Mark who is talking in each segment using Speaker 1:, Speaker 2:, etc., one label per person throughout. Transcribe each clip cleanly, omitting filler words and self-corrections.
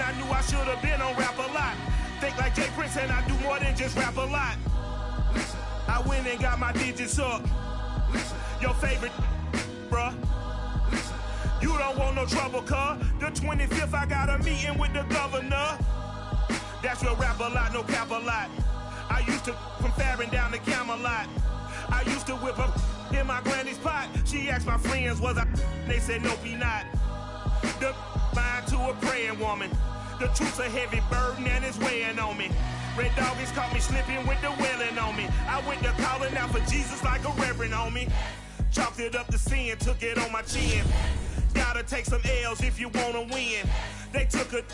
Speaker 1: I knew I should have been on Rap a Lot. Think like Jay Prince and I do more than just rap a lot. I went and got my digits up. Your favorite, bruh. You don't want no trouble, cuz. The 25th, I got a meeting with the governor. That's your Rap a Lot, no cap a lot. I used to from Farron down to Camelot. I used to whip up in my granny's pot. She asked my friends, was I? They said, nope, he not. The mind to a praying woman. The truth's a heavy burden and it's weighing on me. Red Doggies caught me slipping with the wailing on me. I went to calling out for Jesus like a reverend on me. Chalked it up to sin, took it on my chin. Gotta take some L's if you wanna win. They took a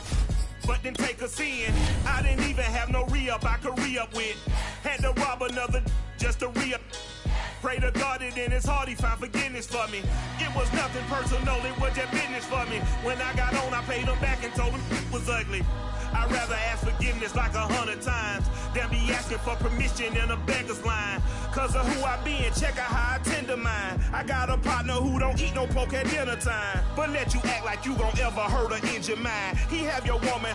Speaker 1: but didn't take a sin. I didn't even have no re-up I could re-up with. Had to rob another just to re-up. Pray to God that in his heart he found forgiveness for me. It was nothing personal, it was just business for me. When I got on, I paid him back and told him it was ugly. I'd rather ask forgiveness like 100 times than be asking for permission in a beggar's line. Cause of who I be and check out how I tend to mine. I got a partner who don't eat no pork at dinner time, but let you act like you gon' ever hurt or injure mine. He have your woman,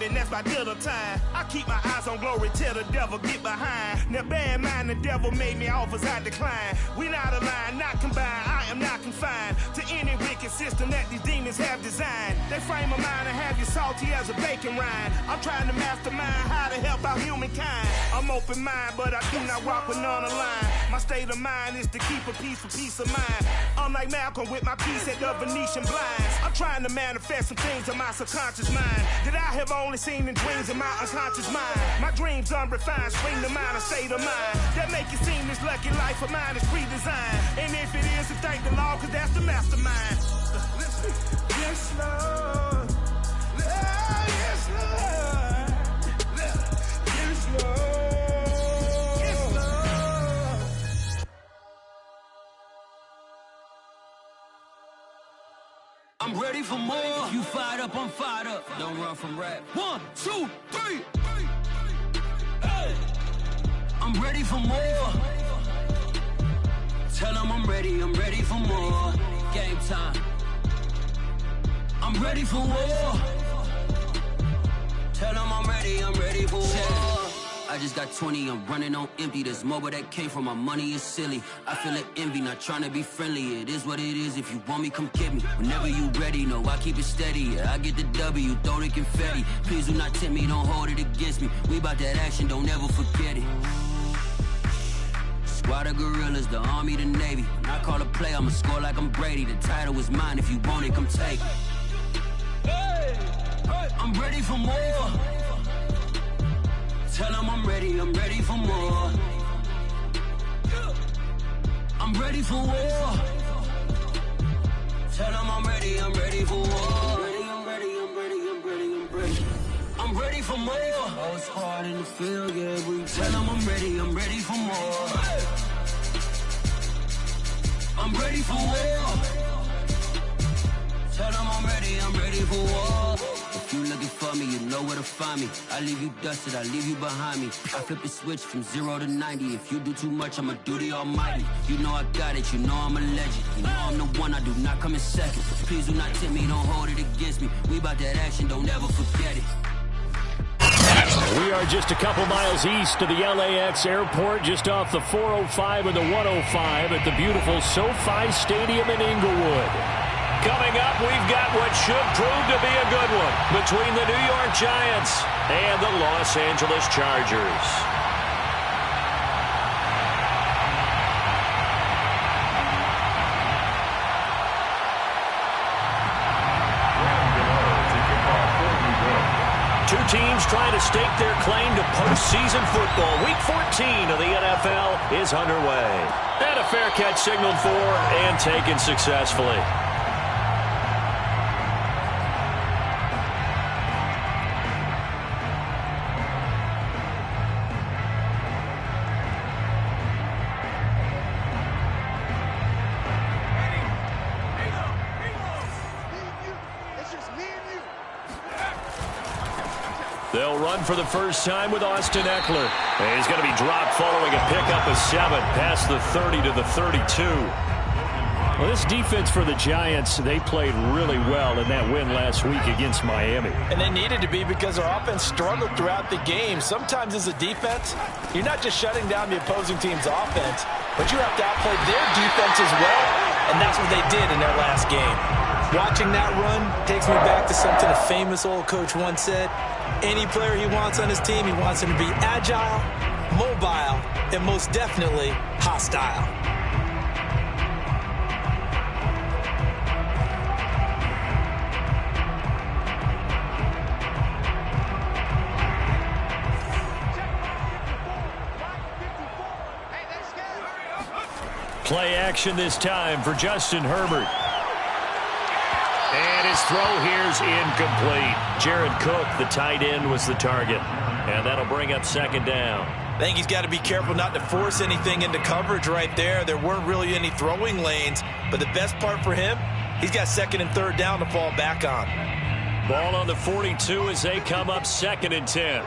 Speaker 1: and that's by dinner time. I keep my eyes on glory till the devil get behind. Now bear in mind the devil made me offers I decline. We not aligned, not combined, I am not confined to any wicked system that these demons have designed. They frame a mind and have you salty as a bacon rind. I'm trying to mastermind how to help out humankind. I'm open mind, but I do not walk with none aligned. My state of mind is to keep a peace of mind. I'm like Malcolm with my piece at the Venetian blinds. I'm trying to manifest some things in my subconscious mind that I have only seen in dreams in my unconscious mind. My dreams unrefined, spring to mind, a state of mind that make it seem this lucky life of mine is pre-designed. And if it is, then thank the Lord, cause that's the mastermind. Yes, Lord. Yes, Lord. Yes, Lord. Yes, Lord.
Speaker 2: I'm ready for more. You fired up, I'm fired up. Don't run from rap. 1, 2, 3. Hey. I'm ready for more. Tell them I'm ready for more. Game time. I'm ready for war. Tell them I'm ready for war. I just got 20, I'm running on empty. This mobile that came from my money is silly. I feel it envy, not trying to be friendly. It is what it is, if you want me, come get me. Whenever you ready, no, I keep it steady. Yeah, I get the W, throw the confetti. Please do not tempt me, don't hold it against me. We about that action, don't ever forget it. Squad of gorillas, the army, the navy. When I call a play, I'ma score like I'm Brady. The title is mine, if you want it, come take it. I'm ready for more. Tell them I'm ready for more. I'm ready for war. Tell them I'm ready for war. I'm ready for more. Oh, it's hard in the field, yeah, we tell them I'm ready for more. I'm ready for war. Tell them I'm ready for war. If you looking for me, you know where to find me. I leave you dusted, I leave you behind me. I flip the switch from 0 to 90. If you do too much, I'ma do the almighty. You know I got it, you know I'm a legend. You know I'm the one, I do not come in second. Please do not tempt me, don't hold it against me. We about that action, don't ever forget it.
Speaker 3: We are just a couple miles east of the LAX airport, just off the 405 and the 105 at the beautiful SoFi Stadium in Inglewood. Coming up, we've got what should prove to be a good one between the New York Giants and the Los Angeles Chargers. Two teams trying to stake their claim to postseason football. Week 14 of the NFL is underway. And a fair catch signaled for and taken successfully. They'll run for the first time with Austin Eckler. And he's going to be dropped following a pickup of 7 past the 30 to the 32. Well, this defense for the Giants, they played really well in that win last week against Miami.
Speaker 4: And they needed to be because our offense struggled throughout the game. Sometimes as a defense, you're not just shutting down the opposing team's offense, but you have to outplay their defense as well, and that's what they did in their last game. Watching that run takes me back to something a famous old coach once said. Any player he wants on his team, he wants him to be agile, mobile, and most definitely hostile.
Speaker 3: Play action this time for Justin Herbert. And his throw here's incomplete. Jared Cook, the tight end, was the target. And that'll bring up second down.
Speaker 4: I think he's got to be careful not to force anything into coverage right there. There weren't really any throwing lanes. But the best part for him, he's got second and third down to fall back on.
Speaker 3: Ball on the 42 as they come up 2nd and 10.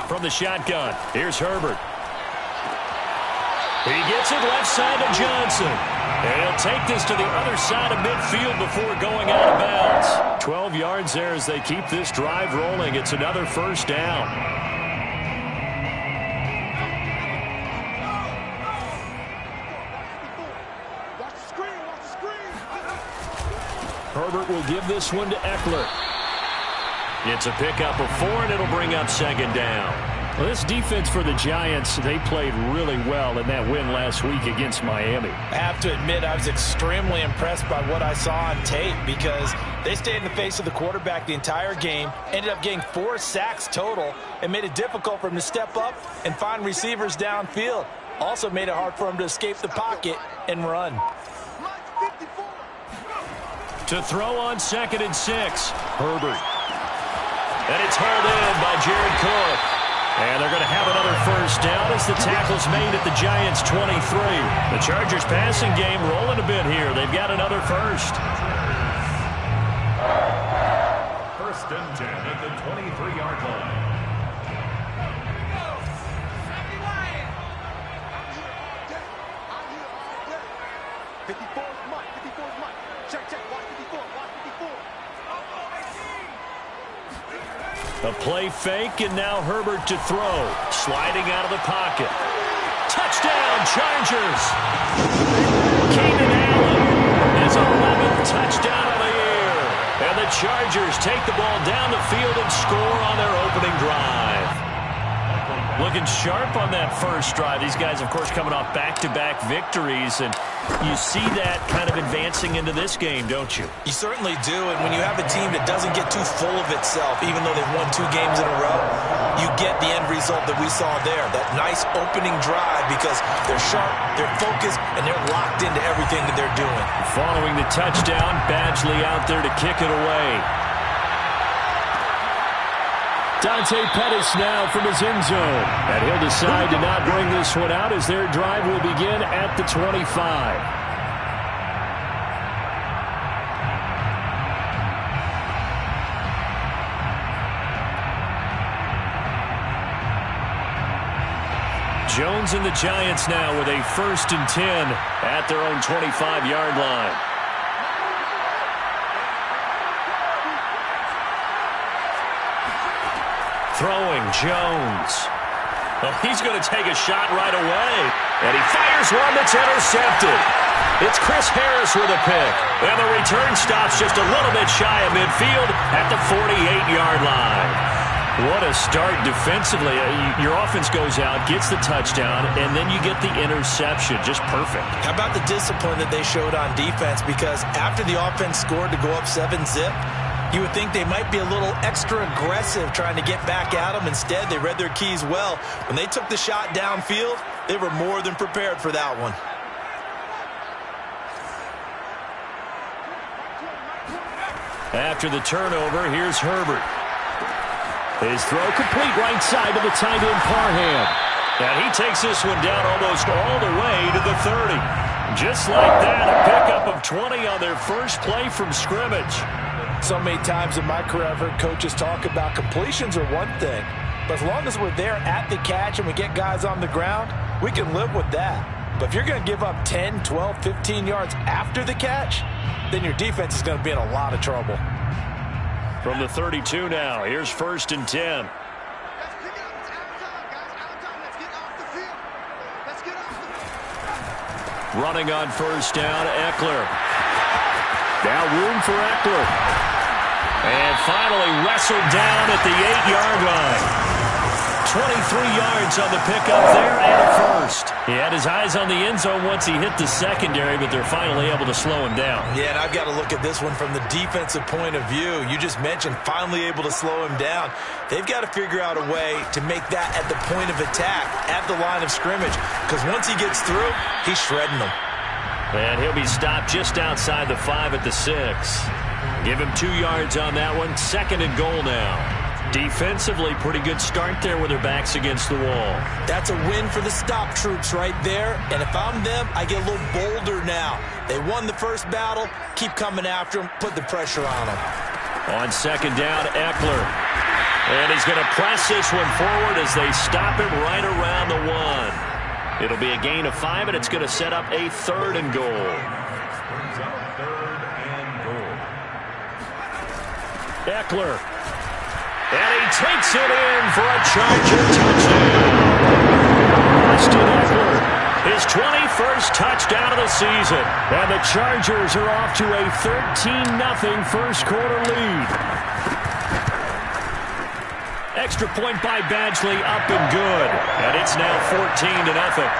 Speaker 3: From the shotgun, here's Herbert. He gets it left side to Johnson. And he'll take this to the other side of midfield before going out of bounds. 12 yards there as they keep this drive rolling. It's another first down. Herbert will give this one to Eckler. It's a pickup of 4, and it'll bring up second down. Well, this defense for the Giants, they played really well in that win last week against Miami.
Speaker 4: I have to admit, I was extremely impressed by what I saw on tape because they stayed in the face of the quarterback the entire game, ended up getting 4 sacks total, and made it difficult for him to step up and find receivers downfield. Also made it hard for him to escape the pocket and run.
Speaker 3: To throw on 2nd and 6, Herbert. And it's hauled in by Jared Cook. And they're going to have another first down as the tackle's made at the Giants' 23. The Chargers passing game rolling a bit here. They've got another first.
Speaker 5: 1st and 10 at the 23-yard line.
Speaker 3: A play fake, and now Herbert to throw. Sliding out of the pocket. Touchdown, Chargers! Keenan Allen, his 11th touchdown of the year. And the Chargers take the ball down the field and score on their opening drive. Looking sharp on that first drive. These guys, of course, coming off back-to-back victories, and you see that kind of advancing into this game, don't you?
Speaker 4: You certainly do, and when you have a team that doesn't get too full of itself, even though they've won 2 games in a row, you get the end result that we saw there, that nice opening drive because they're sharp, they're focused, and they're locked into everything that they're doing.
Speaker 3: Following the touchdown, Badgley out there to kick it away. Dante Pettis now from his end zone. And he'll decide to not bring this one out as their drive will begin at the 25. Jones and the Giants now with a 1st and 10 at their own 25-yard line. Throwing, Jones. Well, he's going to take a shot right away. And he fires one that's intercepted. It's Chris Harris with a pick. And the return stops just a little bit shy of midfield at the 48-yard line. What a start defensively. Your offense goes out, gets the touchdown, and then you get the interception. Just perfect.
Speaker 4: How about the discipline that they showed on defense? Because after the offense scored to go up 7-zip, you would think they might be a little extra aggressive trying to get back at them. Instead, they read their keys well. When they took the shot downfield, they were more than prepared for that one.
Speaker 3: After the turnover, here's Herbert. His throw complete right side to the tight end Parham. And he takes this one down almost all the way to the 30. Just like that, a pickup of 20 on their first play from scrimmage.
Speaker 4: So many times in my career, I've heard coaches talk about completions are one thing. But as long as we're there at the catch and we get guys on the ground, we can live with that. But if you're going to give up 10, 12, 15 yards after the catch, then your defense is going to be in a lot of trouble.
Speaker 3: From the 32 now, here's 1st and 10. Running on 1st down, Ekeler. Now room for Ekeler. And finally wrestled down at the 8-yard line. 23 yards on the pickup there and a first. He had his eyes on the end zone once he hit the secondary, but they're finally able to slow him down.
Speaker 4: Yeah, and I've got to look at this one from the defensive point of view. You just mentioned finally able to slow him down. They've got to figure out a way to make that at the point of attack, at the line of scrimmage, because once he gets through, he's shredding them.
Speaker 3: And he'll be stopped just outside the 5 at the 6. Give him 2 yards on that one. 2nd and goal now. Defensively, pretty good start there with their backs against the wall. That's a win for the stop troops right there. And if I'm them, I get a little bolder now. They won the first battle. Keep coming after them. Put the pressure on them. On 2nd down, Ekeler. And he's going to press this one forward as they stop him right around the 1. It'll be a gain of 5, and it's going to set up a 3rd and goal.
Speaker 5: Brings up 3rd and goal.
Speaker 3: Ekeler. And he takes it in for a Charger touchdown. Austin Ekeler, his 21st touchdown of the season. And the Chargers are off to a 13-0 first quarter lead. Extra point by Badgley, up and good. And it's now 14-0.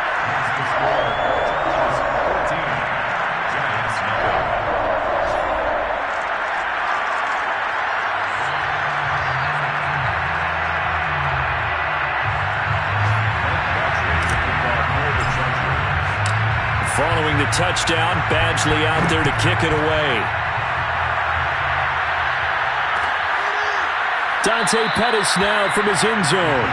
Speaker 3: Following the touchdown, Badgley out there to kick it away. Dante Pettis now from his end zone.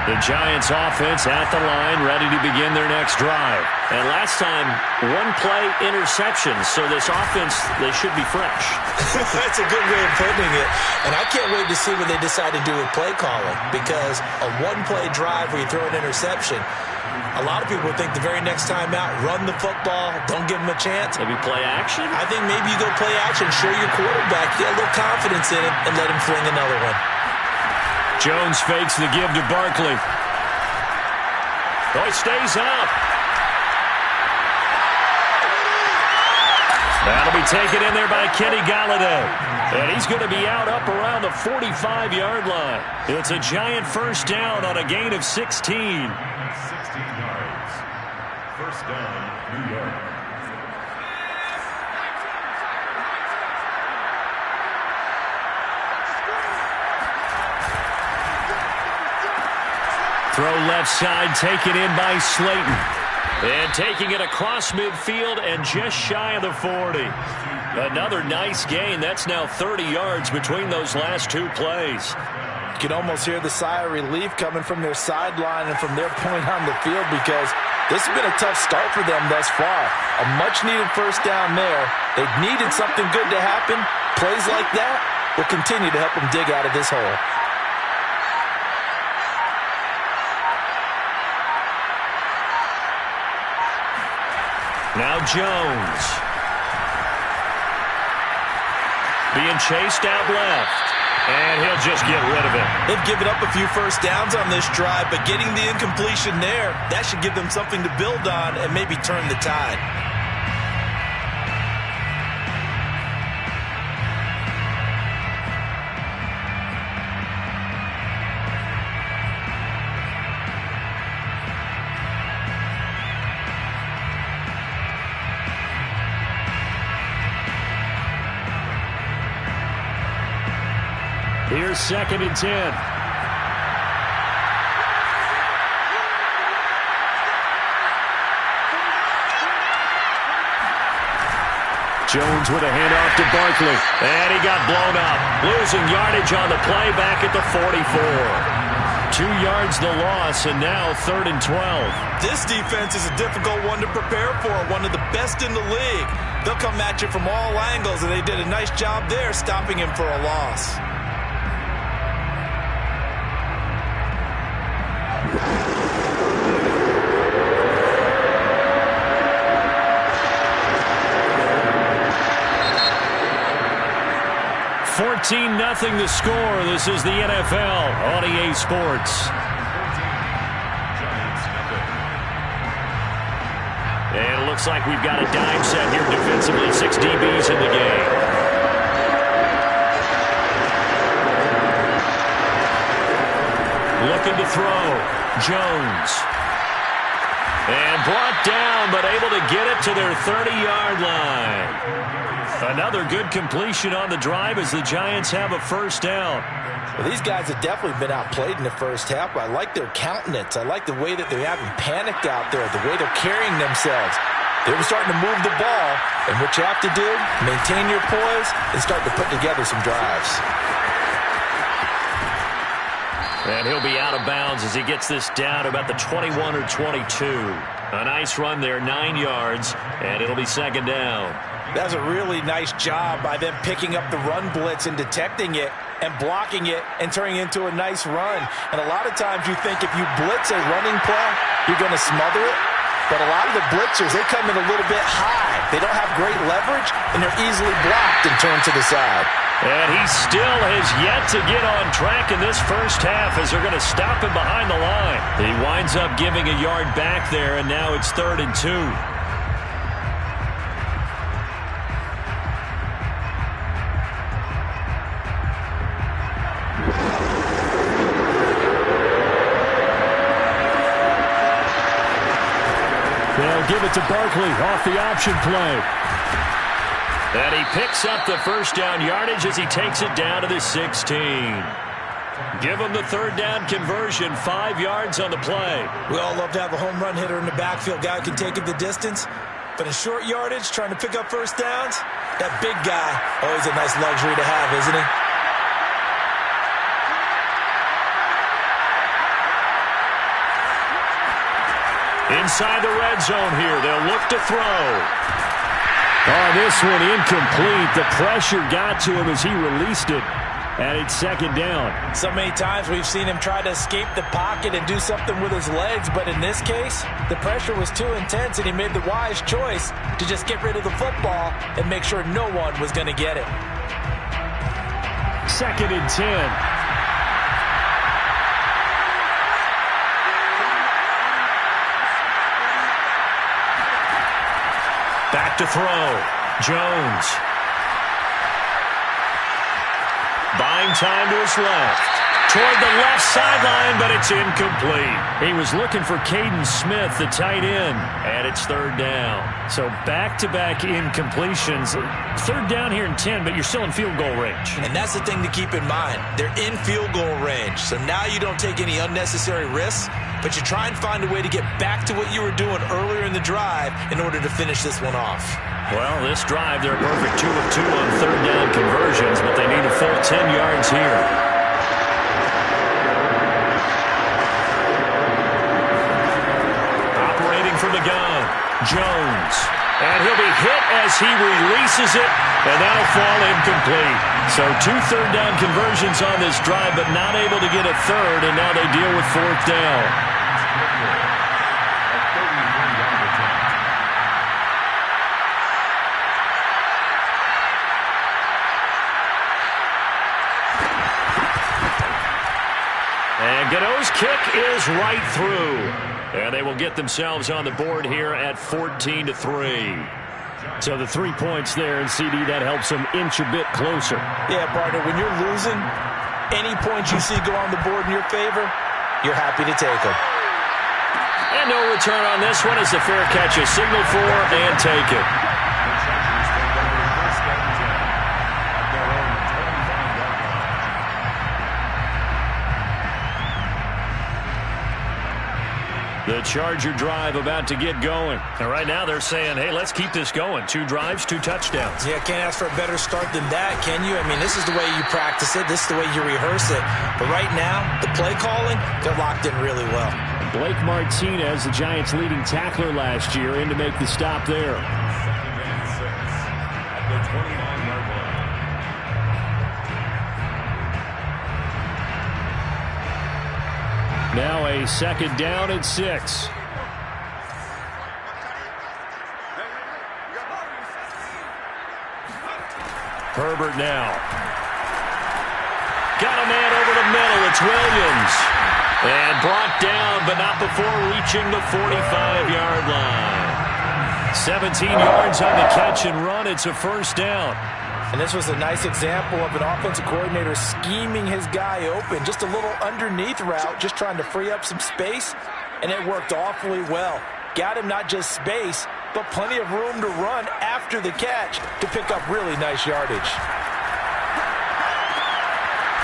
Speaker 3: The Giants offense at the line, ready to begin their next drive. And last time, 1-play interception, so this offense, they should be fresh.
Speaker 4: That's a good way of putting it. And I can't wait to see what they decide to do with play calling, because a 1-play drive where you throw an interception, a lot of people would think the very next time out, run the football, don't give them a chance.
Speaker 3: Maybe play action?
Speaker 4: I think maybe you go play action, show your quarterback, get a little confidence in him, and let him fling another one.
Speaker 3: Jones fakes the give to Barkley. Oh, he stays up. That'll be taken in there by Kenny Golladay. And he's going to be out up around the 45-yard line. It's a Giant first down on a gain of 16.
Speaker 5: 16 yards. First down, New York.
Speaker 3: Throw left side, taken in by Slayton. And taking it across midfield and just shy of the 40. Another nice gain. That's now 30 yards between those last 2 plays.
Speaker 4: You can almost hear the sigh of relief coming from their sideline and from their point on the field, because this has been a tough start for them thus far. A much-needed first down there. They've needed something good to happen. Plays like that will continue to help them dig out of this hole.
Speaker 3: Now Jones. Being chased out left. And he'll just get rid of it.
Speaker 4: They've given up a few first downs on this drive, but getting the incompletion there, that should give them something to build on and maybe turn the tide.
Speaker 3: Here's 2nd and 10. Jones with a handoff to Barkley. And he got blown up. Losing yardage on the play back at the 44. 2 yards the loss, and now 3rd and 12.
Speaker 4: This defense is a difficult one to prepare for, one of the best in the league. They'll come at you from all angles, and they did a nice job there stopping him for a loss.
Speaker 3: Nothing the score. This is the NFL on EA Sports. And it looks like we've got a dime set here defensively. 6 DBs in the game. Looking to throw. Jones. And brought down, but able to get it to their 30-yard line. Another good completion on the drive as the Giants have a first down.
Speaker 4: Well, these guys have definitely been outplayed in the first half. I like their countenance. I like the way that they haven't panicked out there, the way they're carrying themselves. They're starting to move the ball, and what you have to do, maintain your poise and start to put together some drives.
Speaker 3: And he'll be out of bounds as he gets this down to about the 21 or 22. A nice run there, 9 yards, and it'll be 2nd down.
Speaker 4: That's a really nice job by them picking up the run blitz and detecting it and blocking it and turning it into a nice run. And a lot of times you think if you blitz a running play, you're going to smother it. But a lot of the blitzers, they come in a little bit high. They don't have great leverage, and they're easily blocked and turned to the side.
Speaker 3: And he still has yet to get on track in this first half as they're going to stop him behind the line. He winds up giving a yard back there, and now it's 3rd and 2. They'll give it to Barkley off the option play. And he picks up the first down yardage as he takes it down to the 16. Give him the 3rd down conversion, 5 yards on the play.
Speaker 4: We all love to have a home run hitter in the backfield. Guy who can take it the distance. But in short yardage, trying to pick up first downs, that big guy, always a nice luxury to have, isn't he?
Speaker 3: Inside the red zone here. They'll look to throw. Oh, this one incomplete. The pressure got to him as he released it. And it's 2nd down.
Speaker 4: So many times we've seen him try to escape the pocket and do something with his legs. But in this case, the pressure was too intense, and he made the wise choice to just get rid of the football and make sure no one was going to get it.
Speaker 3: 2nd and 10. Back to throw. Jones. Buying time to his left. Toward the left sideline, but it's incomplete. He was looking for Caden Smith, the tight end, and it's 3rd down. So back-to-back incompletions. 3rd down here in 10, but you're still in field goal range.
Speaker 4: And that's the thing to keep in mind. They're in field goal range, so now you don't take any unnecessary risks, but you try and find a way to get back to what you were doing earlier in the drive in order to finish this one off.
Speaker 3: Well, this drive, they're perfect 2 of 2 on 3rd down conversions, but they need a full 10 yards here. Operating from the gun, Jones. And he'll be hit as he releases it, and that'll fall incomplete. So 2 third down conversions on this drive, but not able to get a third, and now they deal with 4th down. And Gano's kick is right through. And they will get themselves on the board here at 14-3. So the 3 points there, and CD, that helps them inch a bit closer.
Speaker 4: Yeah, partner, when you're losing, any points you see go on the board in your favor, you're happy to take them.
Speaker 3: And no return on this one as the fair catch is signaled for and taken. The Charger drive about to get going.
Speaker 6: And right now they're saying, hey, let's keep this going. 2 drives, 2 touchdowns.
Speaker 4: Yeah, can't ask for a better start than that, can you? I mean, this is the way you practice it. This is the way you rehearse it. But right now, the play calling, they're locked in really well.
Speaker 3: Blake Martinez, the Giants' leading tackler last year, in to make the stop there.
Speaker 5: 2nd and 6 at the 29-yard line.
Speaker 3: Now a 2nd down and 6. Herbert now. Got a man over the middle. It's Williams. And brought down, but not before reaching the 45-yard line. 17 yards on the catch and run. It's a 1st down.
Speaker 4: And this was a nice example of an offensive coordinator scheming his guy open. Just a little underneath route, just trying to free up some space, and it worked awfully well. Got him not just space, but plenty of room to run after the catch to pick up really nice yardage.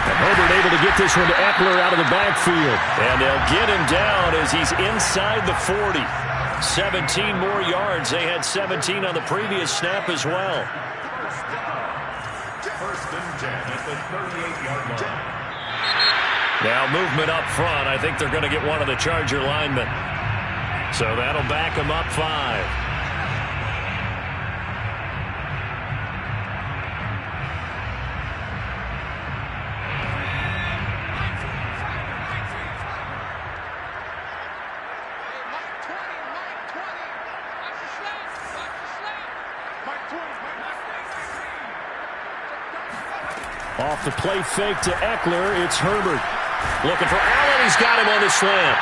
Speaker 3: And Herbert able to get this one to Eckler out of the backfield. And they'll get him down as he's inside the 40. 17 more yards. They had 17 on the previous snap as well.
Speaker 5: 1st and 10 at the 38-yard line.
Speaker 3: Now movement up front. I think they're going to get one of the Charger linemen. So that'll back them up 5. Off the play fake to Eckler, it's Herbert. Looking for Allen, he's got him on the slant.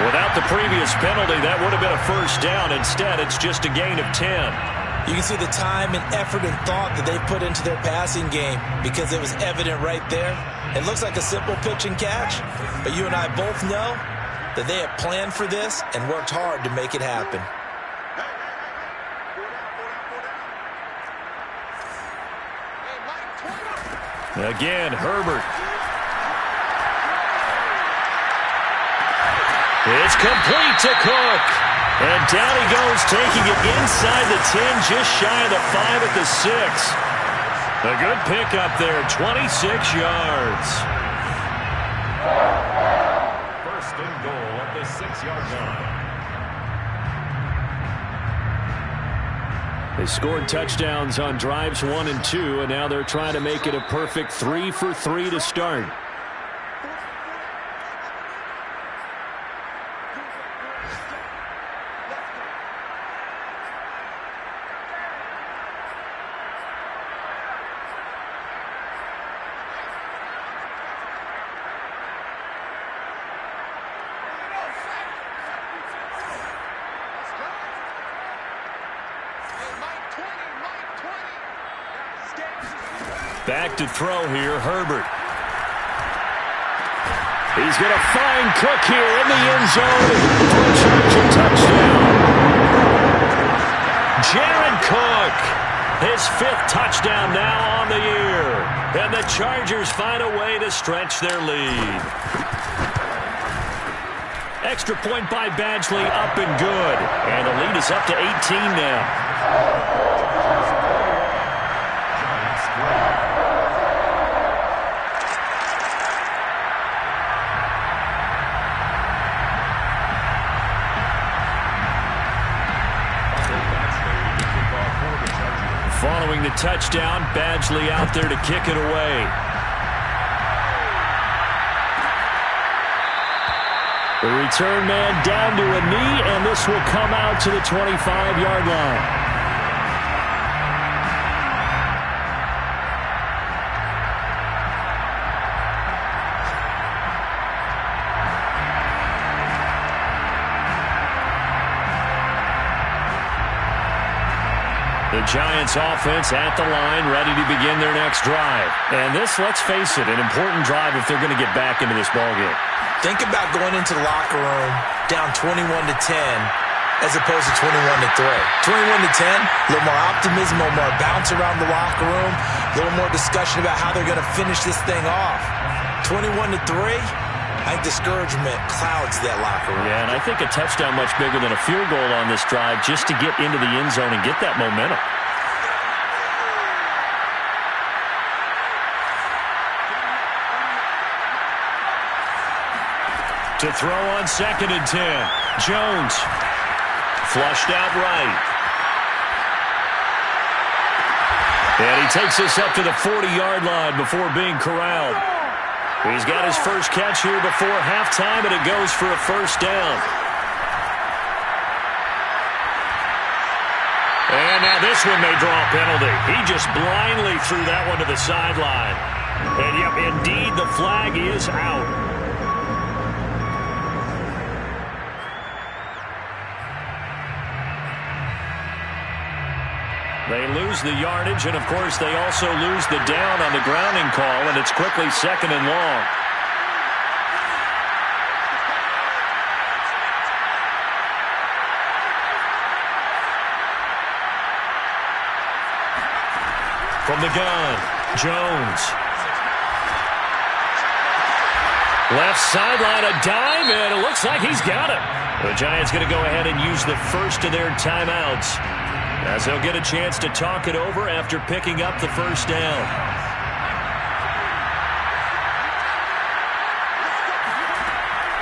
Speaker 3: Without the previous penalty, that would have been a 1st down. Instead, it's just a gain of 10.
Speaker 4: You can see the time and effort and thought that they put into their passing game because it was evident right there. It looks like a simple pitch and catch, but you and I both know that they have planned for this and worked hard to make it happen.
Speaker 3: Again, Herbert. It's complete to Cook. And down he goes, taking it inside the 10, just shy of the 5 at the 6. A good pickup there, 26 yards.
Speaker 5: 1st and goal at the 6-yard line.
Speaker 3: They scored touchdowns on drives 1 and 2, and now they're trying to make it a perfect 3 for 3 to start. Back to throw here, Herbert. He's going to find Cook here in the end zone for a Charger touchdown. Jared Cook, his 5th touchdown now on the year. And the Chargers find a way to stretch their lead. Extra point by Badgley, up and good. And the lead is up to 18 now. Following the touchdown, Badgley out there to kick it away. The return man down to a knee, and this will come out to the 25-yard line. The Giants offense at the line, ready to begin their next drive. And this, let's face it, an important drive if they're going to get back into this ballgame.
Speaker 4: Think about going into the locker room down 21-10 as opposed to 21-3. 21-10, a little more optimism, a little more bounce around the locker room, a little more discussion about how they're going to finish this thing off. 21-3, I think discouragement clouds that locker room.
Speaker 6: Yeah, and I think a touchdown much bigger than a field goal on this drive just to get into the end zone and get that momentum. To throw on 2nd and 10. Jones. Flushed out right. And he takes us up to the 40-yard line before being corralled. He's got his first catch here before halftime, and it goes for a first down. And now this one may draw a penalty. He just blindly threw that one to the sideline. And, yep, indeed, the flag is out. They lose the yardage, and, of course, they also lose the down on the grounding call, and it's quickly 2nd and long. From the gun, Jones. Left sideline, a dive, and it looks like he's got it. The Giants going to go ahead and use the first of their timeouts, as they'll get a chance to talk it over after picking up the first down.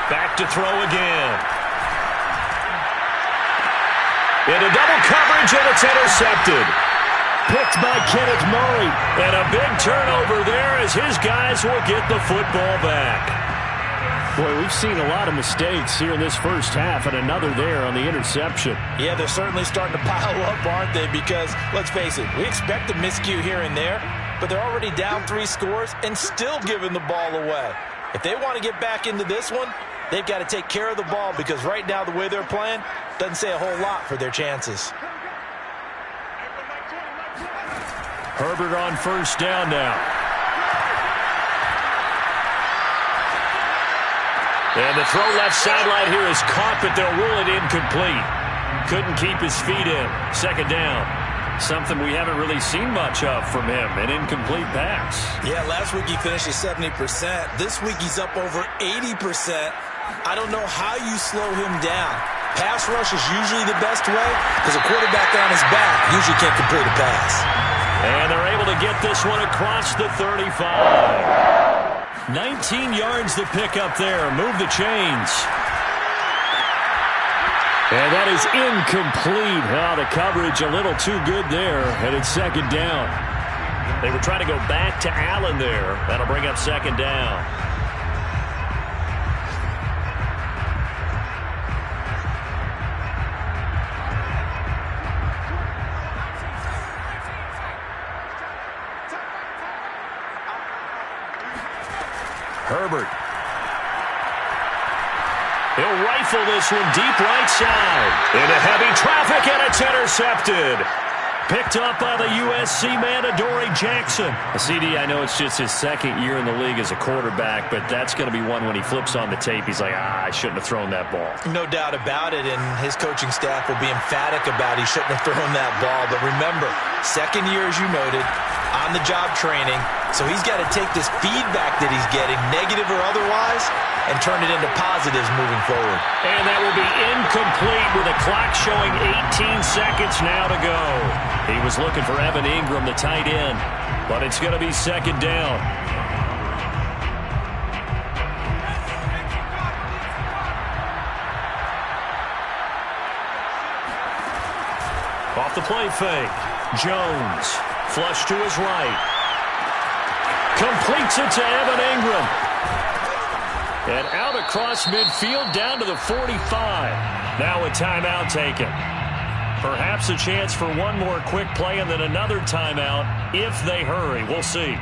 Speaker 6: Back to throw again. Into double coverage, and it's intercepted. Picked by Kenneth Murray. And a big turnover there as his guys will get the football back. Boy, we've seen a lot of mistakes here in this first half, and another there on the interception.
Speaker 4: Yeah, they're certainly starting to pile up, aren't they? Because, let's face it, we expect a miscue here and there, but they're already down 3 scores and still giving the ball away. If they want to get back into this one, they've got to take care of the ball, because right now the way they're playing doesn't say a whole lot for their chances.
Speaker 6: Herbert on first down now. And the throw left sideline here is caught, but they'll rule it incomplete. Couldn't keep his feet in. 2nd down. Something we haven't really seen much of from him, an incomplete pass.
Speaker 4: Yeah, last week he finished at 70%. This week he's up over 80%. I don't know how you slow him down. Pass rush is usually the best way, because a quarterback on his back usually can't complete a pass.
Speaker 6: And they're able to get this one across the 35. 19 yards to pick up there. Move the chains. And that is incomplete. Oh, the coverage a little too good there, and it's 2nd down. They were trying to go back to Allen there. That'll bring up 2nd down. Herbert. He'll rifle this one deep right side. Into heavy traffic, and it's intercepted. Picked up by the USC man, Adoree Jackson. CD, I know it's just his 2nd year in the league as a quarterback, but that's going to be one when he flips on the tape, he's like, I shouldn't have thrown that ball.
Speaker 4: No doubt about it, and his coaching staff will be emphatic about he shouldn't have thrown that ball. But remember, 2nd year, as you noted, on-the-job training, so he's got to take this feedback that he's getting, negative or otherwise, and turn it into positives moving forward.
Speaker 6: And that will be incomplete with a clock showing 18 seconds now to go. He was looking for Evan Ingram, the tight end, but it's going to be 2nd down. Off the play fake. Jones. Flush to his right. Completes it to Evan Ingram. And out across midfield down to the 45. Now a timeout taken. Perhaps a chance for one more quick play and then another timeout if they hurry. We'll see.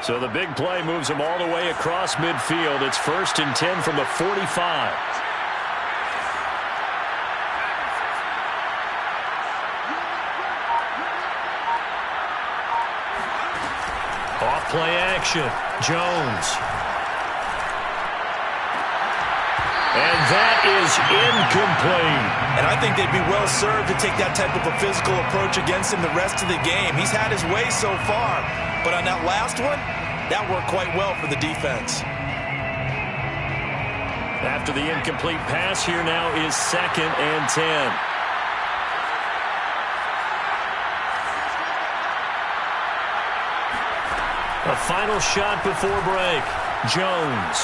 Speaker 6: So the big play moves him all the way across midfield. It's 1st and 10 from the 45. Off play action. Jones. And that is incomplete.
Speaker 4: And I think they'd be well served to take that type of a physical approach against him the rest of the game. He's had his way so far, but on that last one, that worked quite well for the defense.
Speaker 6: After the incomplete pass, here now is 2nd and 10. A final shot before break. Jones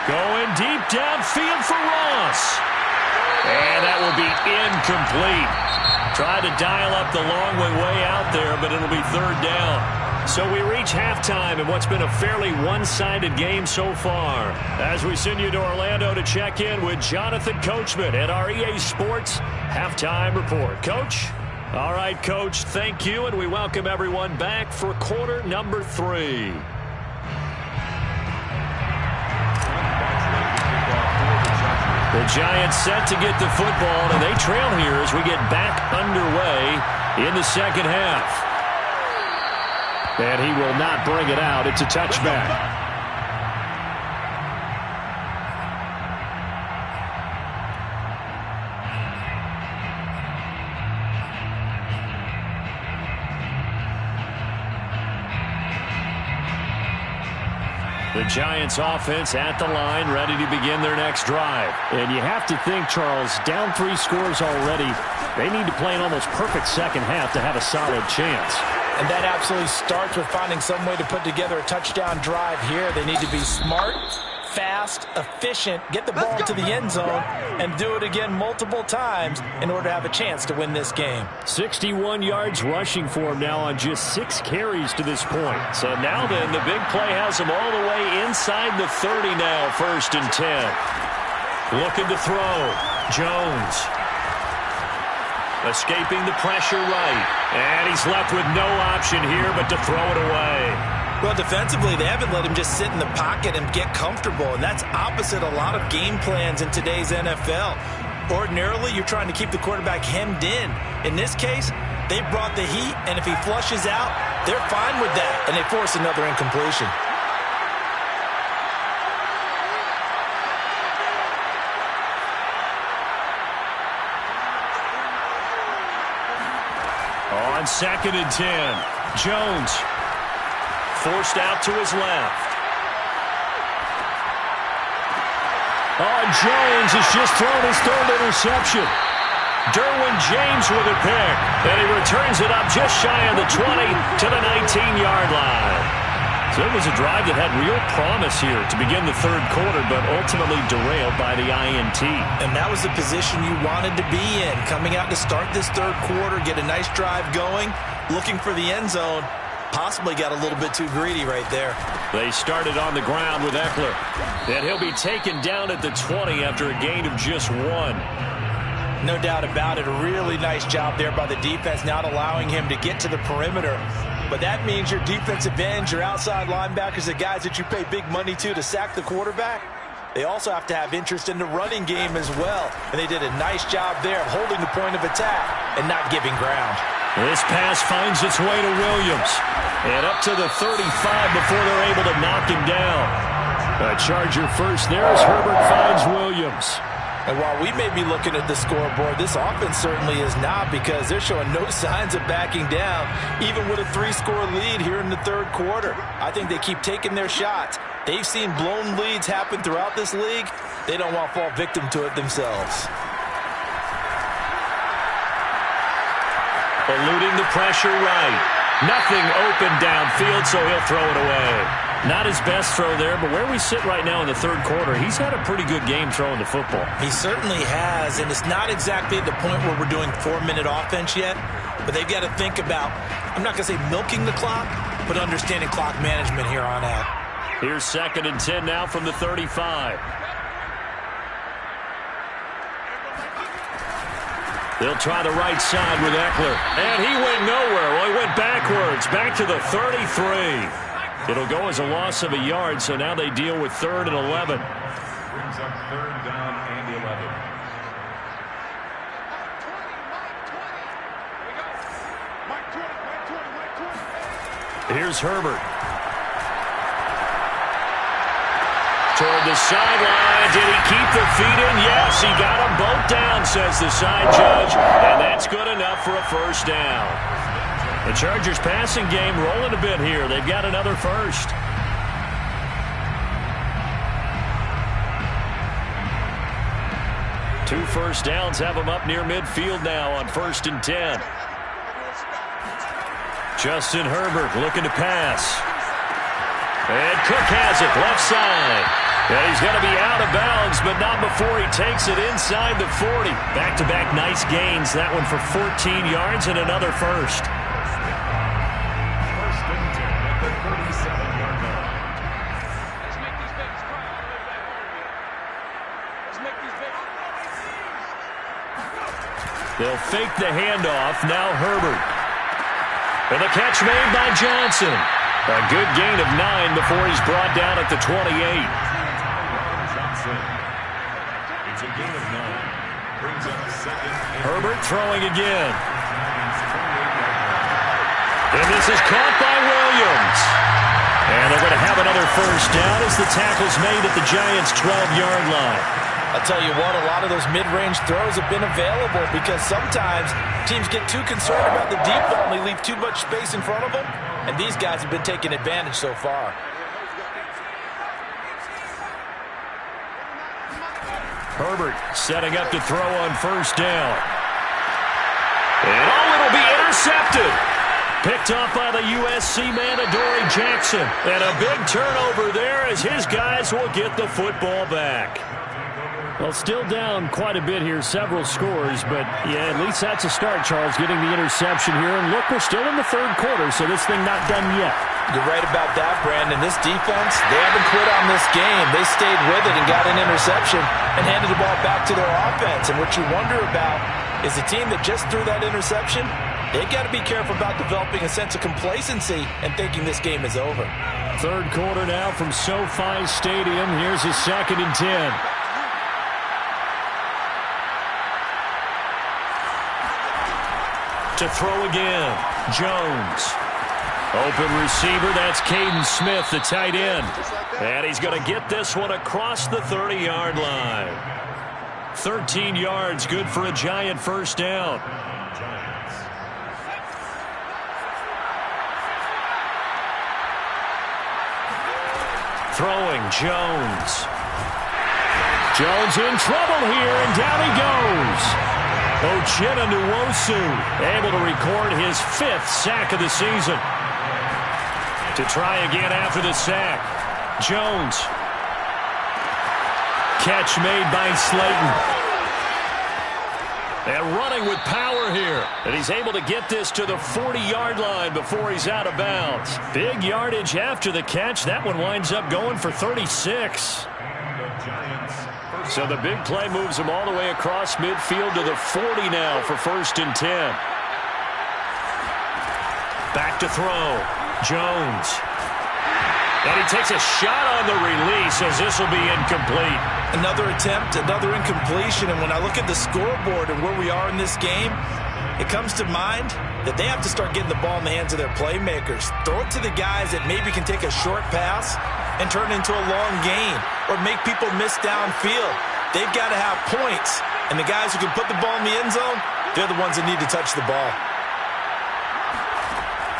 Speaker 6: going deep downfield for Ross. And that will be incomplete. Tried to dial up the long way out there, but it'll be 3rd down. So we reach halftime in what's been a fairly one-sided game so far. As we send you to Orlando to check in with Jonathan Coachman at our EA Sports Halftime Report. Coach? All right, Coach, thank you, and we welcome everyone back for quarter number 3. The Giants set to get the football, and they trail here as we get back underway in the second half. And he will not bring it out. It's a touchback. The Giants offense at the line, ready to begin their next drive.
Speaker 3: And you have to think, Charles, down 3 scores already. They need to play an almost perfect second half to have a solid chance.
Speaker 4: And that absolutely starts with finding some way to put together a touchdown drive here. They need to be smart, fast, efficient, get the ball to the end zone, and do it again multiple times in order to have a chance to win this game.
Speaker 3: 61 yards rushing for him now on just 6 carries to this point.
Speaker 6: So now then, the big play has him all the way inside the 30 now, 1st and 10. Looking to throw. Jones. Escaping the pressure right. And he's left with no option here but to throw it away.
Speaker 4: Well, defensively, they haven't let him just sit in the pocket and get comfortable, and that's opposite a lot of game plans in today's NFL. Ordinarily, you're trying to keep the quarterback hemmed in. In this case, they brought the heat, and if he flushes out, they're fine with that, and they force another incompletion.
Speaker 6: On 2nd and 10, Jones forced out to his left. Oh, Jones has just thrown his 3rd interception. Derwin James with a pick, and he returns it up just shy of the 20 to the 19-yard line. So it was a drive that had real promise here to begin the 3rd quarter, but ultimately derailed by the INT.
Speaker 4: And that was the position you wanted to be in, coming out to start this 3rd quarter, get a nice drive going, looking for the end zone. Possibly got a little bit too greedy right there.
Speaker 6: They started on the ground with Eckler, and he'll be taken down at the 20 after a gain of just 1.
Speaker 4: No doubt about it. A really nice job there by the defense, not allowing him to get to the perimeter. But that means your defensive ends, your outside linebackers, the guys that you pay big money to sack the quarterback, they also have to have interest in the running game as well. And they did a nice job there of holding the point of attack and not giving ground.
Speaker 6: This pass finds its way to Williams. And up to the 35 before they're able to knock him down. A Charger first there as Herbert finds Williams.
Speaker 4: And while we may be looking at the scoreboard, this offense certainly is not, because they're showing no signs of backing down, even with a 3-score lead here in the 3rd quarter. I think they keep taking their shots. They've seen blown leads happen throughout this league. They don't want to fall victim to it themselves.
Speaker 6: Eluding the pressure right. Nothing open downfield, so he'll throw it away. Not his best throw there, but where we sit right now in the 3rd quarter, he's had a pretty good game throwing the football.
Speaker 4: He certainly has, and it's not exactly at the point where we're doing 4-minute offense yet, but they've got to think about, I'm not going to say milking the clock, but understanding clock management here on out.
Speaker 6: Here's 2nd and 10 now from the 35. They'll try the right side with Eckler. And he went nowhere. Well, he went backwards, back to the 33. It'll go as a loss of a yard, so now they deal with 3rd and 11.
Speaker 5: Brings up 3rd down and 11.
Speaker 3: Here's Herbert. Toward the sideline. Did he keep the feet in? Yes, he got them both down, says the side judge. And that's good enough for a first down. The Chargers passing game rolling a bit here. They've got another first. Two first downs have them up near midfield now on 1st and 10. Justin Herbert looking to pass. And Cook has it left side. And he's going to be out of bounds, but not before he takes it inside the 40. Back-to-back nice gains. That one for 14 yards and another first.
Speaker 5: First and 10 at the 37-yard line.
Speaker 7: Let's make these babies cry. Let's make these babies cry.
Speaker 3: They'll fake the handoff. Now Herbert. And the catch made by Johnson. A good gain of 9 before he's brought down at the 28.
Speaker 5: It's a gain of 9. Brings up second.
Speaker 3: Herbert throwing again. And this is caught by Williams. And they're going to have another first down as the tackle's made at the Giants' 12-yard line.
Speaker 4: I'll tell you what, a lot of those mid-range throws have been available because sometimes teams get too concerned about the deep ball and they leave too much space in front of them. And these guys have been taking advantage so far.
Speaker 3: Herbert setting up to throw on first down. And it'll be intercepted. Picked off by the USC man, Adoree Jackson. And a big turnover there as his guys will get the football back. Well, still down quite a bit here, several scores, but yeah, at least that's a start, Charles, getting the interception here. And look, we're still in the third quarter, so this thing not done yet.
Speaker 4: You're right about that, Brandon. This defense, they haven't quit on this game. They stayed with it and got an interception and handed the ball back to their offense. And what you wonder about is the team that just threw that interception, they've got to be careful about developing a sense of complacency and thinking this game is over.
Speaker 3: Third quarter now from SoFi Stadium. Here's a 2nd and 10. To throw again, Jones. Open receiver, that's Caden Smith, the tight end. And he's going to get this one across the 30-yard line. 13 yards, good for a Giant first down. Throwing, Jones. Jones in trouble here, and down he goes. Uchenna Nwosu able to record his 5th sack of the season. To try again after the sack. Jones. Catch made by Slayton. And running with power here. And he's able to get this to the 40-yard line before he's out of bounds. Big yardage after the catch. That one winds up going for 36. So the big play moves him all the way across midfield to the 40 now for 1st and 10. Back to throw. Jones. And he takes a shot on the release as this will be incomplete.
Speaker 4: Another attempt, another incompletion. And when I look at the scoreboard and where we are in this game, it comes to mind that they have to start getting the ball in the hands of their playmakers. Throw it to the guys that maybe can take a short pass and turn it into a long gain or make people miss downfield. They've got to have points. And the guys who can put the ball in the end zone, they're the ones that need to touch the ball.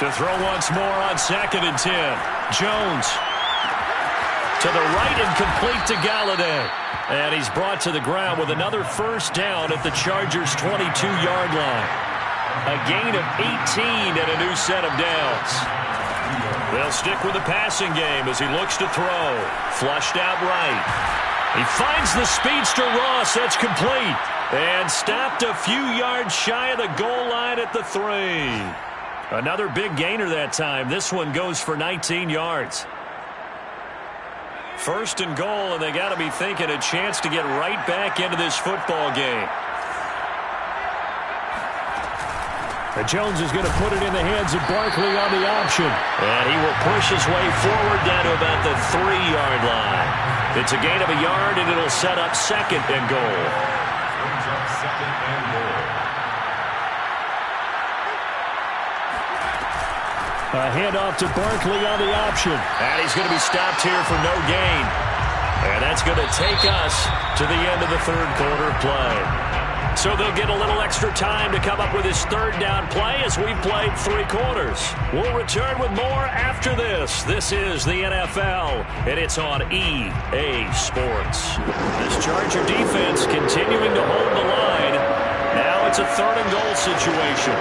Speaker 3: To throw once more on 2nd and 10. Jones. To the right and complete to Galladay. And he's brought to the ground with another first down at the Chargers' 22-yard line. A gain of 18 and a new set of downs. They'll stick with the passing game as he looks to throw. Flushed out right. He finds the speedster Ross. That's complete. And stopped a few yards shy of the goal line at the 3. Another big gainer that time. This one goes for 19 yards. 1st and goal, and they got to be thinking a chance to get right back into this football game. And Jones is going to put it in the hands of Barkley on the option. And he will push his way forward down to about the 3-yard line. It's a gain of a yard, and it'll set up 2nd and goal.
Speaker 5: Brings up 2nd and goal.
Speaker 3: A handoff to Barkley on the option.
Speaker 6: And he's going to be stopped here for no gain. And that's going to take us to the end of the third quarter of play. So they'll get a little extra time to come up with his third down play as we've played 3 quarters. We'll return with more after this. This is the NFL, and it's on EA Sports. This Charger defense continuing to hold the line. Now it's a 3rd and goal situation.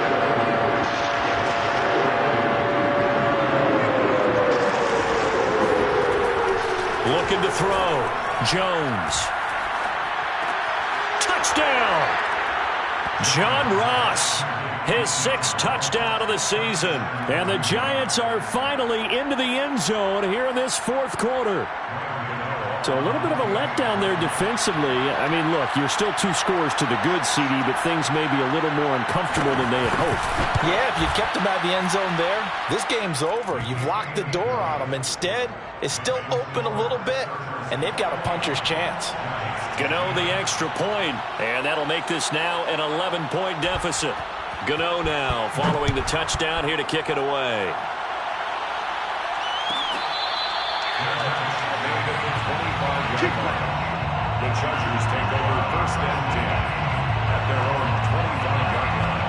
Speaker 6: Looking to throw. Jones. Touchdown! John Ross, his 6th touchdown of the season. And the Giants are finally into the end zone here in this 4th quarter. So a little bit of a letdown there defensively. I mean, look, you're still 2 scores to the good, CD, but things may be a little more uncomfortable than they had hoped.
Speaker 4: Yeah, if you kept them out of the end zone there, this game's over. You've locked the door on them. Instead, it's still open a little bit, and they've got a puncher's chance.
Speaker 6: Gano the extra point, and that'll make this now an 11-point deficit. Gano now following the touchdown here to kick it away.
Speaker 5: The Chargers take over 1st and 10 at their own 25-yard line.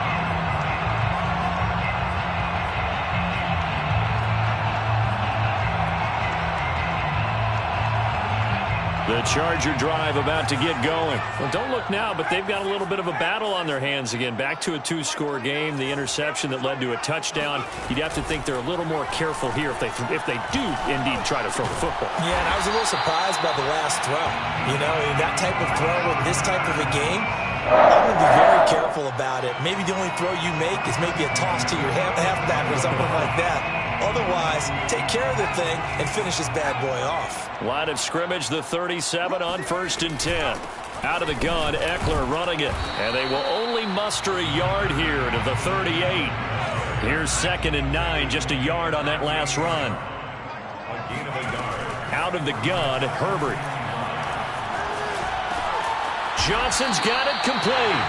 Speaker 6: The Charger drive about to get going. Well, don't look now, but they've got a little bit of a battle on their hands again. Back to a 2-score game. The interception that led to a touchdown. You'd have to think they're a little more careful here if they do indeed try to throw the football.
Speaker 4: Yeah, and I was a little surprised by the last throw. You know, that type of throw in this type of a game, I'm going to be very careful about it. Maybe the only throw you make is maybe a toss to your halfback or something like that. Otherwise, take care of the thing and finish this bad boy off.
Speaker 6: Line of scrimmage, the 37 on 1st and 10. Out of the gun, Eckler running it. And they will only muster a yard here to the 38. Here's 2nd and 9, just a yard on that last run. Out of the gun, Herbert. Johnson's got it complete.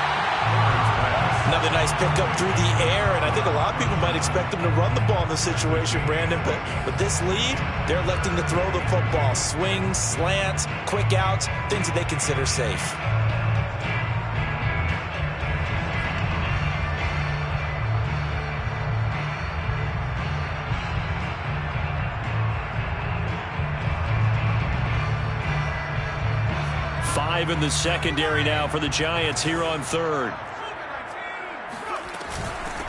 Speaker 4: Another nice pickup through the air, and I think a lot of people might expect them to run the ball in this situation, Brandon, but with this lead, they're electing to throw the football. Swings, slants, quick outs, things that they consider safe.
Speaker 6: Five in the secondary now for the Giants here on 3rd.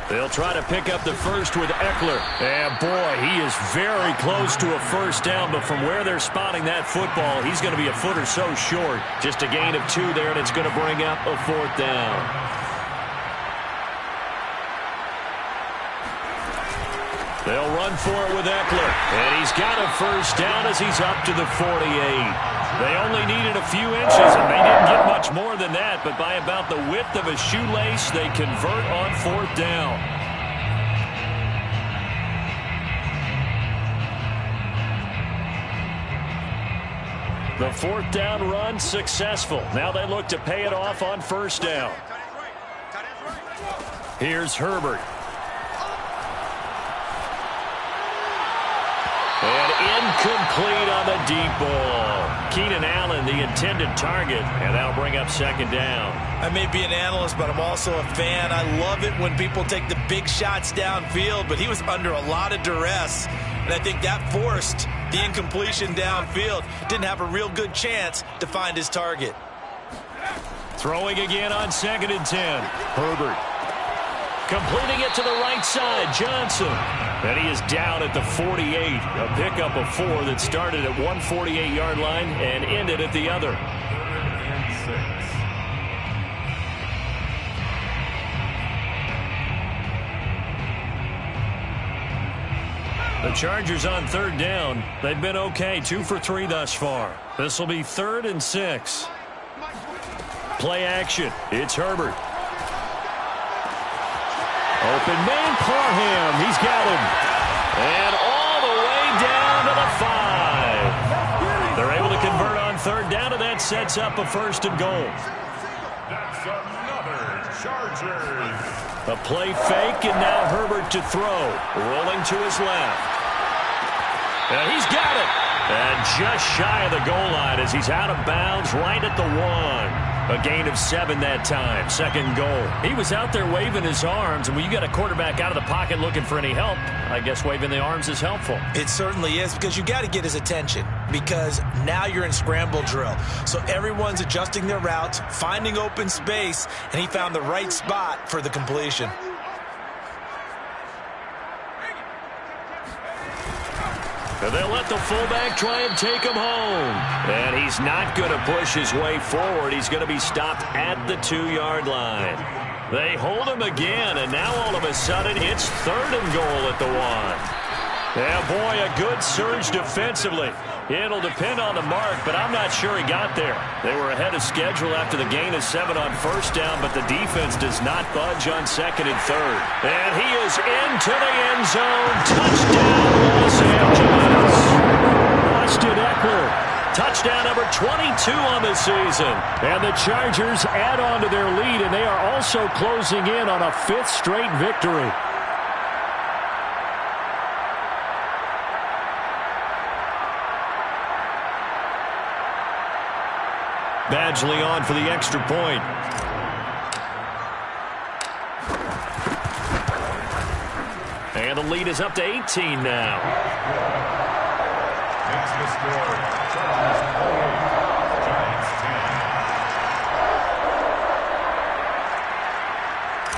Speaker 6: They'll try to pick up the first with Eckler. And, boy, he is very close to a first down, but from where they're spotting that football, he's going to be a foot or so short. Just a gain of 2 there, and it's going to bring up a 4th down. They'll run for it with Eckler. And he's got a first down as he's up to the 48. They only needed a few inches, and they didn't get much more than that, but by about the width of a shoelace, they convert on 4th down. The 4th down run successful. Now they look to pay it off on 1st down. Here's Herbert. And incomplete on the deep ball. Keenan Allen, the intended target, and that'll bring up 2nd down.
Speaker 4: I may be an analyst, but I'm also a fan. I love it when people take the big shots downfield, but he was under a lot of duress, and I think that forced the incompletion downfield. Didn't have a real good chance to find his target.
Speaker 6: Throwing again on 2nd and 10. Herbert. Completing it to the right side, Johnson. And he is down at the 48. A pickup of 4 that started at 148-yard line and ended at the other. The Chargers on 3rd down. They've been okay, 2 for 3 thus far. This will be 3rd and 6. Play action. It's Herbert. Open man, Parham. He's got him. And all the way down to the 5. They're able to convert on 3rd down, and that sets up a 1st and goal.
Speaker 5: That's another Chargers
Speaker 6: A play fake, and now Herbert to throw. Rolling to his left. And he's got it. And just shy of the goal line as he's out of bounds right at the 1. A gain of 7 that time. Second goal. He was out there waving his arms, and when you got a quarterback out of the pocket looking for any help, I guess waving the arms is helpful.
Speaker 4: It certainly is, because you got to get his attention, because now you're in scramble drill. So everyone's adjusting their routes, finding open space, and he found the right spot for the completion.
Speaker 6: And they'll let the fullback try and take him home. And he's not going to push his way forward. He's going to be stopped at the 2-yard line. They hold him again, and now all of a sudden it's 3rd and goal at the 1. Yeah, boy, a good surge defensively. It'll depend on the mark, but I'm not sure he got there. They were ahead of schedule after the gain of 7 on first down, but the defense does not budge on 2nd and 3rd. And he is into the end zone. Touchdown, Los Angeles. Austin Eckler. Touchdown number 22 on the season. And the Chargers add on to their lead, and they are also closing in on a 5th straight victory. Badgley on for the extra point. And the lead is up to 18 now.
Speaker 5: Makes the score. Chargers 28, Giants 10.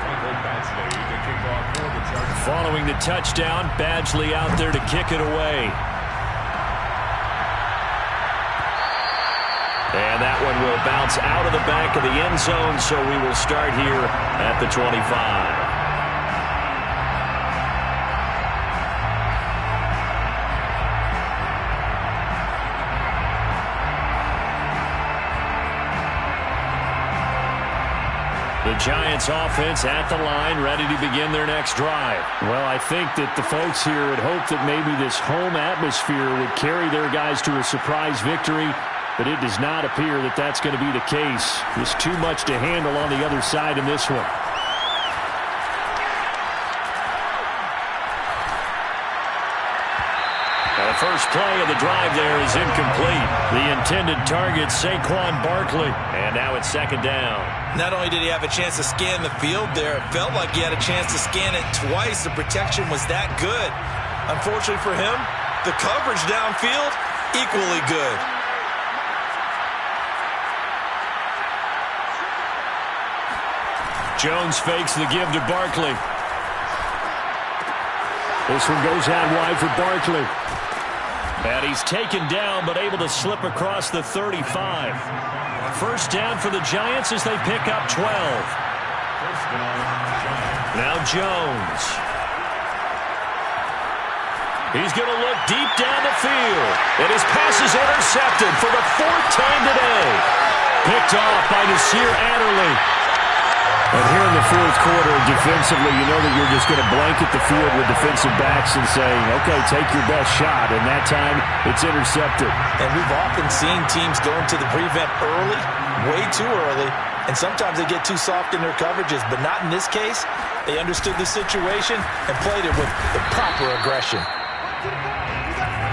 Speaker 5: Michael Badgley to kick off for the Chargers.
Speaker 6: Following the touchdown, Badgley out there to kick it away. And that one will bounce out of the back of the end zone, so we will start here at the 25. The Giants offense at the line, ready to begin their next drive. Well, I think that the folks here would hope that maybe this home atmosphere would carry their guys to a surprise victory, but it does not appear that that's going to be the case. There's too much to handle on the other side in this one. The first play of the drive there is incomplete. The intended target, Saquon Barkley. And now it's 2nd down.
Speaker 4: Not only did he have a chance to scan the field there, it felt like he had a chance to scan it twice. The protection was that good. Unfortunately for him, the coverage downfield, equally good.
Speaker 6: Jones fakes the give to Barkley. This one goes out wide for Barkley. And he's taken down, but able to slip across the 35. First down for the Giants as they pick up 12. Now Jones. He's going to look deep down the field. And his pass is intercepted for the 4th time today. Picked off by Nasir Adderley. And here in the 4th quarter, defensively, you know that you're just going to blanket the field with defensive backs and say, okay, take your best shot. And that time, it's intercepted.
Speaker 4: And we've often seen teams go into the prevent early, way too early, and sometimes they get too soft in their coverages, but not in this case. They understood the situation and played it with the proper aggression.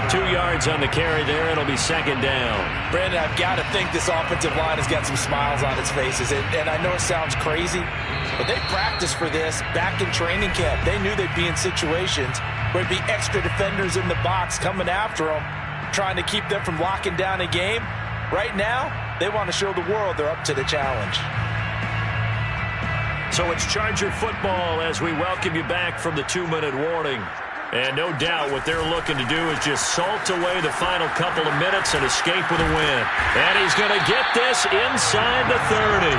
Speaker 6: 2 yards on the carry there. It'll be 2nd down.
Speaker 4: Brandon, I've got to think this offensive line has got some smiles on its faces. And I know it sounds crazy, but they practiced for this back in training camp. They knew they'd be in situations where there'd be extra defenders in the box coming after them, trying to keep them from locking down a game. Right now, they want to show the world they're up to the challenge.
Speaker 6: So it's Charger football as we welcome you back from the 2-minute warning. And no doubt what they're looking to do is just salt away the final couple of minutes and escape with a win. And he's going to get this inside the 30.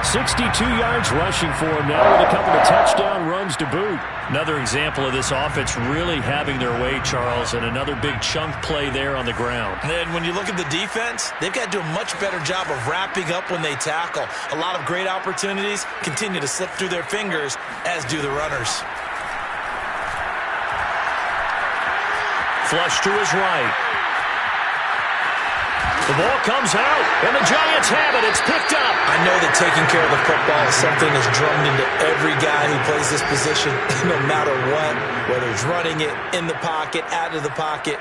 Speaker 6: 62 yards rushing for him now with a couple of touchdown runs to boot. Another example of this offense really having their way, Charles, and another big chunk play there on the ground.
Speaker 4: And then when you look at the defense, they've got to do a much better job of wrapping up when they tackle. A lot of great opportunities continue to slip through their fingers, as do the runners.
Speaker 6: Flush to his right. The ball comes out, and the Giants have it. It's picked up.
Speaker 4: I know that taking care of the football is something that's drummed into every guy who plays this position, no matter what, whether it's running it, in the pocket, out of the pocket.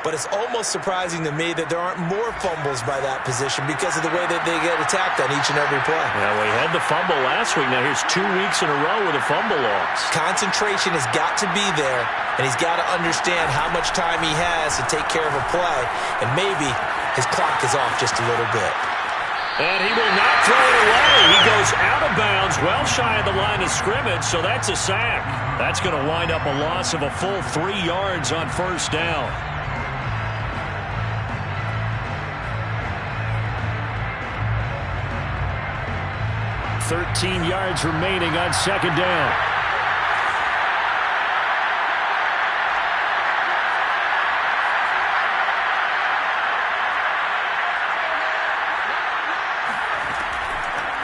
Speaker 4: But it's almost surprising to me that there aren't more fumbles by that position because of the way that they get attacked on each and every play.
Speaker 6: Yeah, we had the fumble last week. Now here's 2 weeks in a row with a fumble loss.
Speaker 4: Concentration has got to be there, and he's got to understand how much time he has to take care of a play, and maybe his clock is off just a little bit.
Speaker 6: And he will not throw it away. He goes out of bounds, well shy of the line of scrimmage, so that's a sack. That's going to wind up a loss of a full 3 yards on first down. 13 yards remaining on second down.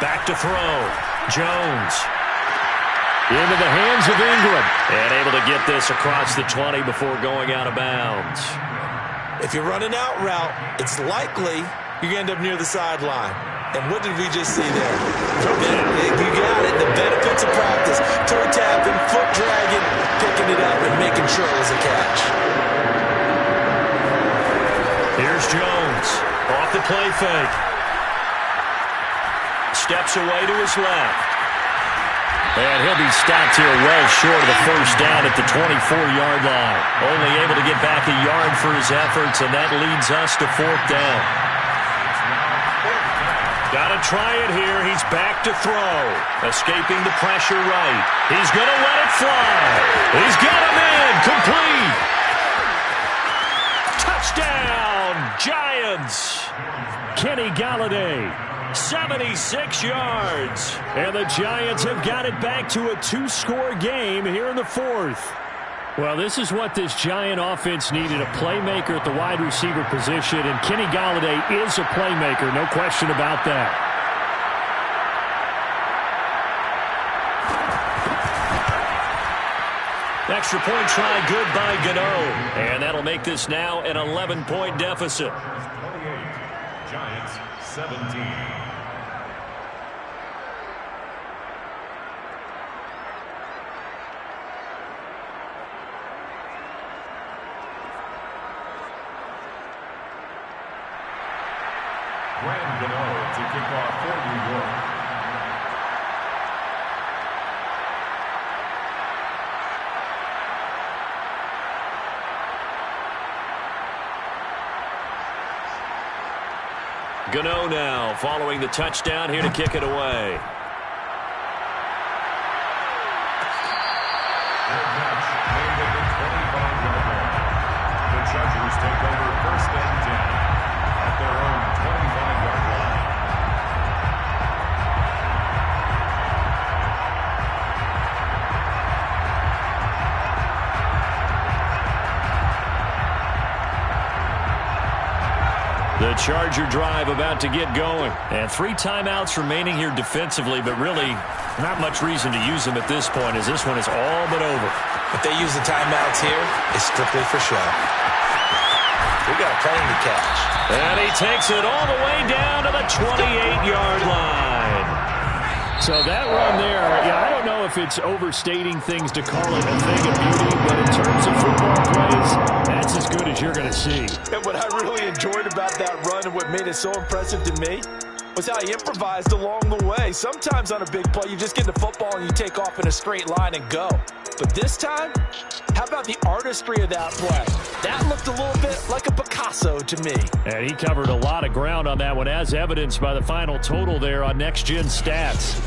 Speaker 6: Back to throw. Jones. Into the hands of Ingram. And able to get this across the 20 before going out of bounds.
Speaker 4: If you're running out route, it's likely you're going to end up near the sideline. And what did we just see there? You got it. The benefits of practice. Toe tapping, foot dragging, picking it up, and making sure it was a catch.
Speaker 6: Here's Jones. Off the play fake. Steps away to his left. And he'll be stopped here well short of the first down at the 24-yard line. Only able to get back a yard for his efforts, and that leads us to fourth down. Got to try it here. He's back to throw. Escaping the pressure right. He's going to let it fly. He's got him in. Complete. Touchdown, Giants. Kenny Golladay, 76 yards. And the Giants have got it back to a 2-score game here in the fourth. Well, this is what this Giant offense needed, a playmaker at the wide receiver position, and Kenny Golladay is a playmaker, no question about that. Extra point try good by Gano, and that'll make this now an 11-point deficit.
Speaker 5: 28, Giants 17. Graham Gano to kick off for New York.
Speaker 6: Gano now following the touchdown here to kick it away.
Speaker 5: Their match made at the 25-yard line. The Chargers take over first and 10 at their own 25-yard line.
Speaker 6: The Charger drive about to get going. And 3 timeouts remaining here defensively, but really not much reason to use them at this point as this one is all but over.
Speaker 4: If they use the timeouts here, it's strictly for show. We got a plane to catch.
Speaker 6: And he takes it all the way down to the 28-yard line. So that run there, yeah, I don't know if it's overstating things to call it a thing of beauty, but in terms of football plays, that's as good as you're going to see.
Speaker 4: And what I really enjoyed about that run and what made it so impressive to me was how he improvised along the way. Sometimes on a big play, you just get the football and you take off in a straight line and go. But this time, how about the artistry of that play? That looked a little bit like a Picasso to me.
Speaker 6: And he covered a lot of ground on that one, as evidenced by the final total there on Next Gen Stats.